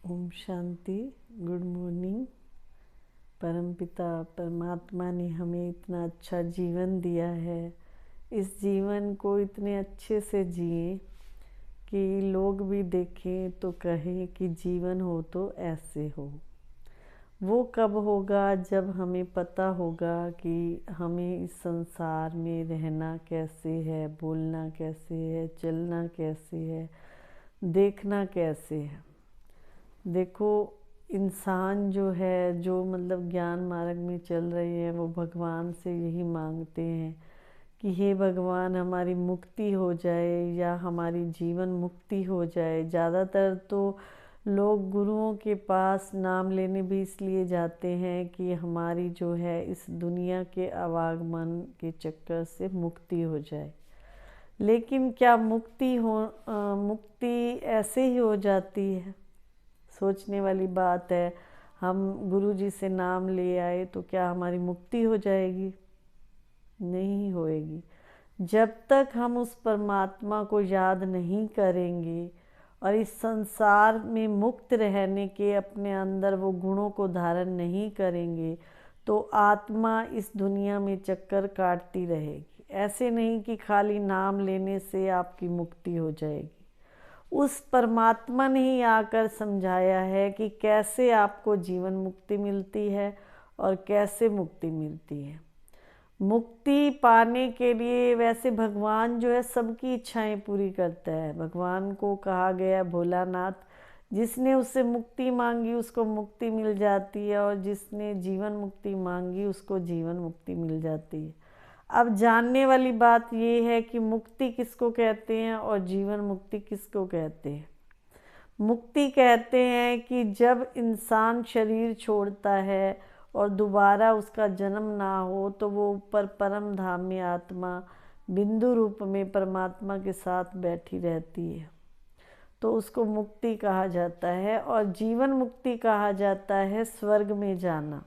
Om Shanti. Good morning. परमपिता परमात्मा ने हमें इतना अच्छा जीवन दिया है। इस जीवन को इतने अच्छे से जिए कि लोग भी देखें तो कहें कि जीवन हो तो ऐसे हो। वो कब होगा जब हमें पता होगा कि हमें इस संसार में रहना कैसे है, बोलना कैसे है, चलना कैसे है, देखना कैसे है। देखो, इंसान जो है, जो मतलब ज्ञान मार्ग में चल रहे हैं, वो भगवान से यही मांगते हैं कि हे भगवान, हमारी मुक्ति हो जाए या हमारी जीवन मुक्ति हो जाए। ज़्यादातर तो लोग गुरुओं के पास नाम लेने भी इसलिए जाते हैं कि हमारी जो है इस दुनिया के आवागमन के चक्कर से मुक्ति हो जाए। लेकिन क्या मुक्ति ऐसे ही हो जाती है? सोचने वाली बात है। हम गुरु जी से नाम ले आए तो क्या हमारी मुक्ति हो जाएगी? नहीं होएगी। जब तक हम उस परमात्मा को याद नहीं करेंगे और इस संसार में मुक्त रहने के अपने अंदर वो गुणों को धारण नहीं करेंगे तो आत्मा इस दुनिया में चक्कर काटती रहेगी। ऐसे नहीं कि खाली नाम लेने से आपकी मुक्ति हो जाएगी। उस परमात्मा ने ही आकर समझाया है कि कैसे आपको जीवन मुक्ति मिलती है और कैसे मुक्ति मिलती है। मुक्ति पाने के लिए वैसे भगवान जो है सबकी इच्छाएं पूरी करता है। भगवान को कहा गया भोलानाथ, जिसने उससे मुक्ति मांगी उसको मुक्ति मिल जाती है और जिसने जीवन मुक्ति मांगी उसको जीवन मुक्ति मिल जाती है। अब जानने वाली बात ये है कि मुक्ति किसको कहते हैं और जीवन मुक्ति किसको कहते हैं। मुक्ति कहते हैं कि जब इंसान शरीर छोड़ता है और दोबारा उसका जन्म ना हो तो वो ऊपर परम धाम में आत्मा बिंदु रूप में परमात्मा के साथ बैठी रहती है, तो उसको मुक्ति कहा जाता है। और जीवन मुक्ति कहा जाता है स्वर्ग में जाना।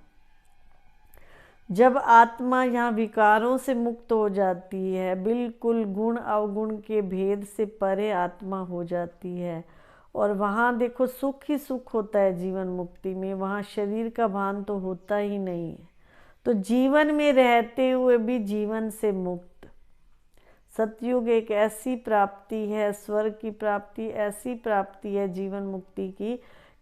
जब आत्मा यहाँ विकारों से मुक्त हो जाती है, बिल्कुल गुण अवगुण के भेद से परे आत्मा हो जाती है, और वहाँ देखो सुख ही सुख होता है जीवन मुक्ति में। वहाँ शरीर का भान तो होता ही नहीं है। तो जीवन में रहते हुए भी जीवन से मुक्त। सतयुग एक ऐसी प्राप्ति है, स्वर्ग की प्राप्ति ऐसी प्राप्ति है जीवन मुक्ति की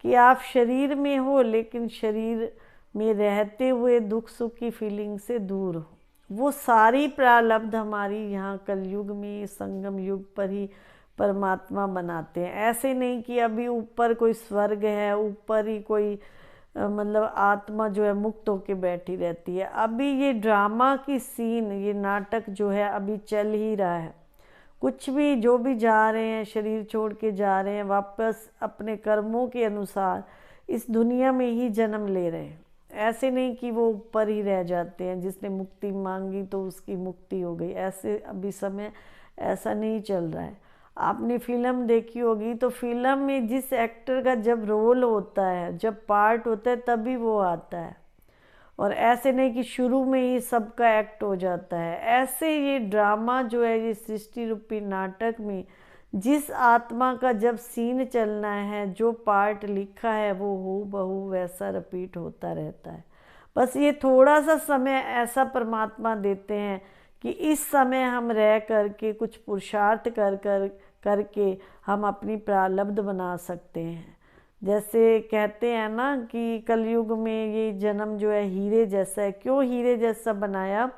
कि आप शरीर में हो लेकिन शरीर में रहते हुए दुख सुख की फीलिंग से दूर हो। वो सारी प्रारब्ध हमारी यहाँ कलयुग में संगम युग पर ही परमात्मा बनाते हैं। ऐसे नहीं कि अभी ऊपर कोई स्वर्ग है, ऊपर ही कोई मतलब आत्मा जो है मुक्त होके बैठी रहती है। अभी ये ड्रामा की सीन, ये नाटक जो है अभी चल ही रहा है। कुछ भी जो भी जा रहे हैं, शरीर छोड़ के जा रहे हैं, वापस अपने कर्मों के अनुसार इस दुनिया में ही जन्म ले रहे हैं। ऐसे नहीं कि वो ऊपर ही रह जाते हैं, जिसने मुक्ति मांगी तो उसकी मुक्ति हो गई। ऐसे अभी समय ऐसा नहीं चल रहा है। आपने फिल्म देखी होगी तो फिल्म में जिस एक्टर का जब रोल होता है, जब पार्ट होता है, तभी वो आता है। और ऐसे नहीं कि शुरू में ही सबका एक्ट हो जाता है। ऐसे ये ड्रामा जो है, ये सृष्टि रूपी नाटक में जिस आत्मा का जब सीन चलना है, जो पार्ट लिखा है, वो हूबहू वैसा रिपीट होता रहता है। बस ये थोड़ा सा समय ऐसा परमात्मा देते हैं कि इस समय हम रह करके कुछ पुरुषार्थ करके हम अपनी प्रारब्ध बना सकते हैं। जैसे कहते हैं ना कि कलयुग में ये जन्म जो है हीरे जैसा है। क्यों हीरे जैसा बनाया?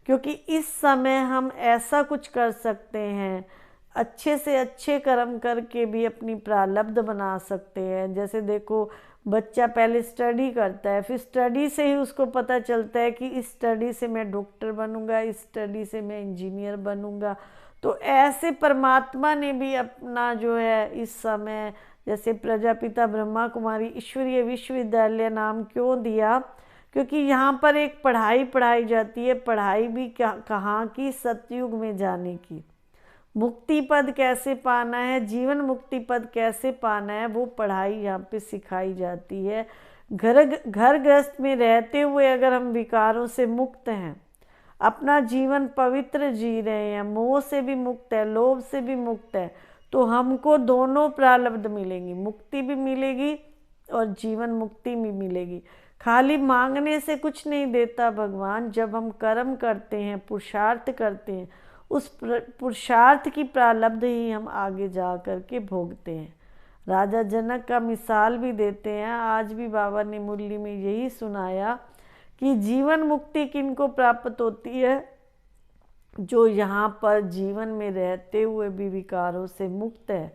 क्योंकि इस समय हम ऐसा कुछ कर सकते हैं, अच्छे से अच्छे कर्म करके भी अपनी प्रारब्ध बना सकते हैं। जैसे देखो, बच्चा पहले स्टडी करता है, फिर स्टडी से ही उसको पता चलता है कि इस स्टडी से मैं डॉक्टर बनूंगा, इस स्टडी से मैं इंजीनियर बनूंगा। तो ऐसे परमात्मा ने भी अपना जो है इस समय, जैसे प्रजापिता ब्रह्मा कुमारी ईश्वरीय विश्वविद्यालय नाम क्यों दिया? क्योंकि यहाँ पर एक पढ़ाई पढ़ाई जाती है। पढ़ाई भी कहाँ की? सतयुग में जाने की। मुक्ति पद कैसे पाना है, जीवन मुक्ति पद कैसे पाना है, वो पढ़ाई यहाँ पे सिखाई जाती है। घर गृहस्थ में रहते हुए अगर हम विकारों से मुक्त हैं, अपना जीवन पवित्र जी रहे हैं, मोह से भी मुक्त है, लोभ से भी मुक्त है, तो हमको दोनों प्रारब्ध मिलेंगी। मुक्ति भी मिलेगी और जीवन मुक्ति भी मिलेगी। खाली मांगने से कुछ नहीं देता भगवान। जब हम कर्म करते हैं, पुरुषार्थ करते हैं, उस पुरुषार्थ की प्रारब्ध ही हम आगे जा कर के भोगते हैं। राजा जनक का मिसाल भी देते हैं। आज भी बाबा ने मुरली में यही सुनाया कि जीवन मुक्ति किनको प्राप्त होती है? जो यहाँ पर जीवन में रहते हुए भी विकारों से मुक्त है,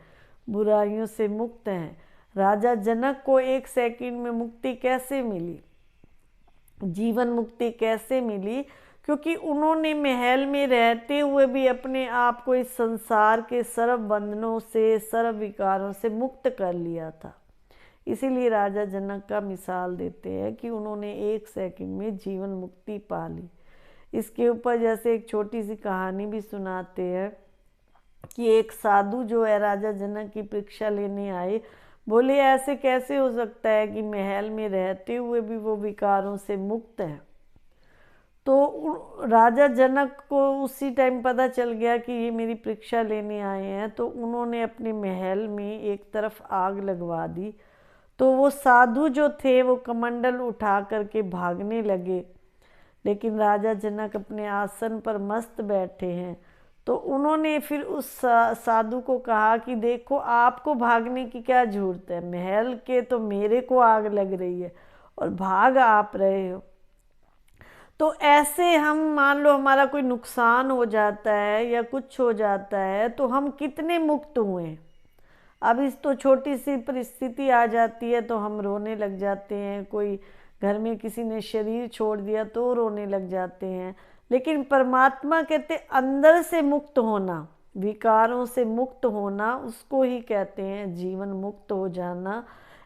बुराइयों से मुक्त है। राजा जनक को 1 सेकंड में मुक्ति कैसे मिली, जीवन मुक्ति कैसे मिली? क्योंकि उन्होंने महल में रहते हुए भी अपने आप को इस संसार के सर्व बंधनों से, सर्व विकारों से मुक्त कर लिया था। इसीलिए राजा जनक का मिसाल देते हैं कि उन्होंने 1 सेकंड में जीवन मुक्ति पा ली। इसके ऊपर जैसे एक छोटी सी कहानी भी सुनाते हैं कि एक साधु जो है राजा जनक की परीक्षा लेने आए। बोले ऐसे कैसे हो सकता है कि महल में रहते हुए भी वो विकारों से मुक्त है? तो राजा जनक को उसी टाइम पता चल गया कि ये मेरी परीक्षा लेने आए हैं। तो उन्होंने अपने महल में एक तरफ आग लगवा दी। तो वो साधु जो थे वो कमंडल उठा करके भागने लगे, लेकिन राजा जनक अपने आसन पर मस्त बैठे हैं। तो उन्होंने फिर उस साधु को कहा कि देखो, आपको भागने की क्या जरूरत है? महल के तो मेरे को आग लग रही है और भाग आप रहे हो। तो ऐसे हम मान लो हमारा कोई नुकसान हो जाता है या कुछ हो जाता है तो हम कितने मुक्त हुए। अब इस तो छोटी सी परिस्थिति आ जाती है तो हम रोने लग जाते हैं। कोई घर में किसी ने शरीर छोड़ दिया तो रोने लग जाते हैं। लेकिन परमात्मा कहते अंदर से मुक्त होना, विकारों से मुक्त होना, उसको ही कहते हैं जीवन मुक्त हो जाना।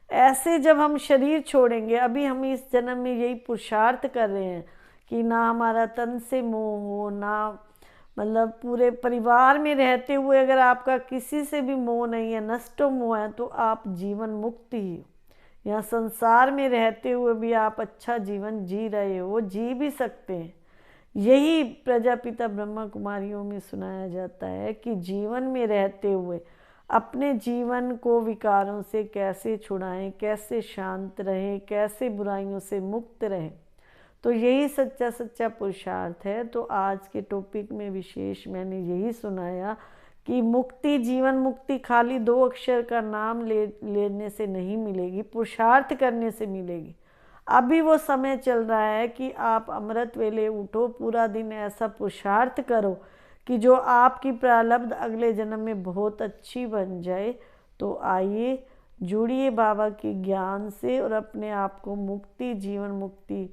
ऐसे जब हम शरीर छोड़ेंगे, अभी हम इस जन्म में यही पुरुषार्थ कर रहे हैं कि ना हमारा तन से मोह हो, ना मतलब पूरे परिवार में रहते हुए अगर आपका किसी से भी मोह नहीं है, नष्टो मोह है, तो आप जीवन मुक्त ही हो। यहाँ संसार में रहते हुए भी आप अच्छा जीवन जी रहे हो, जी भी सकते हैं। यही प्रजापिता ब्रह्मा कुमारियों में सुनाया जाता है कि जीवन में रहते हुए अपने जीवन को विकारों से कैसे छुड़ाएं, कैसे शांत रहें, कैसे बुराइयों से मुक्त रहें। तो यही सच्चा सच्चा पुरुषार्थ है। तो आज के टॉपिक में विशेष मैंने यही सुनाया कि मुक्ति, जीवन मुक्ति खाली 2 अक्षर का नाम लेने से नहीं मिलेगी, पुरुषार्थ करने से मिलेगी। अभी वो समय चल रहा है कि आप अमृत वेले उठो, पूरा दिन ऐसा पुरुषार्थ करो कि जो आपकी प्रारब्ध अगले जन्म में बहुत अच्छी बन जाए। तो आइए जुड़िए बाबा के ज्ञान से और अपने आप को मुक्ति, जीवन मुक्ति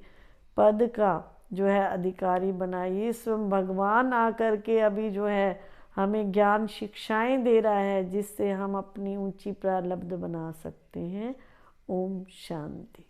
पद का जो है अधिकारी बनाइए। स्वयं भगवान आकर के अभी जो है हमें ज्ञान शिक्षाएं दे रहा है, जिससे हम अपनी ऊंची प्रारब्ध बना सकते हैं। ओम शांति।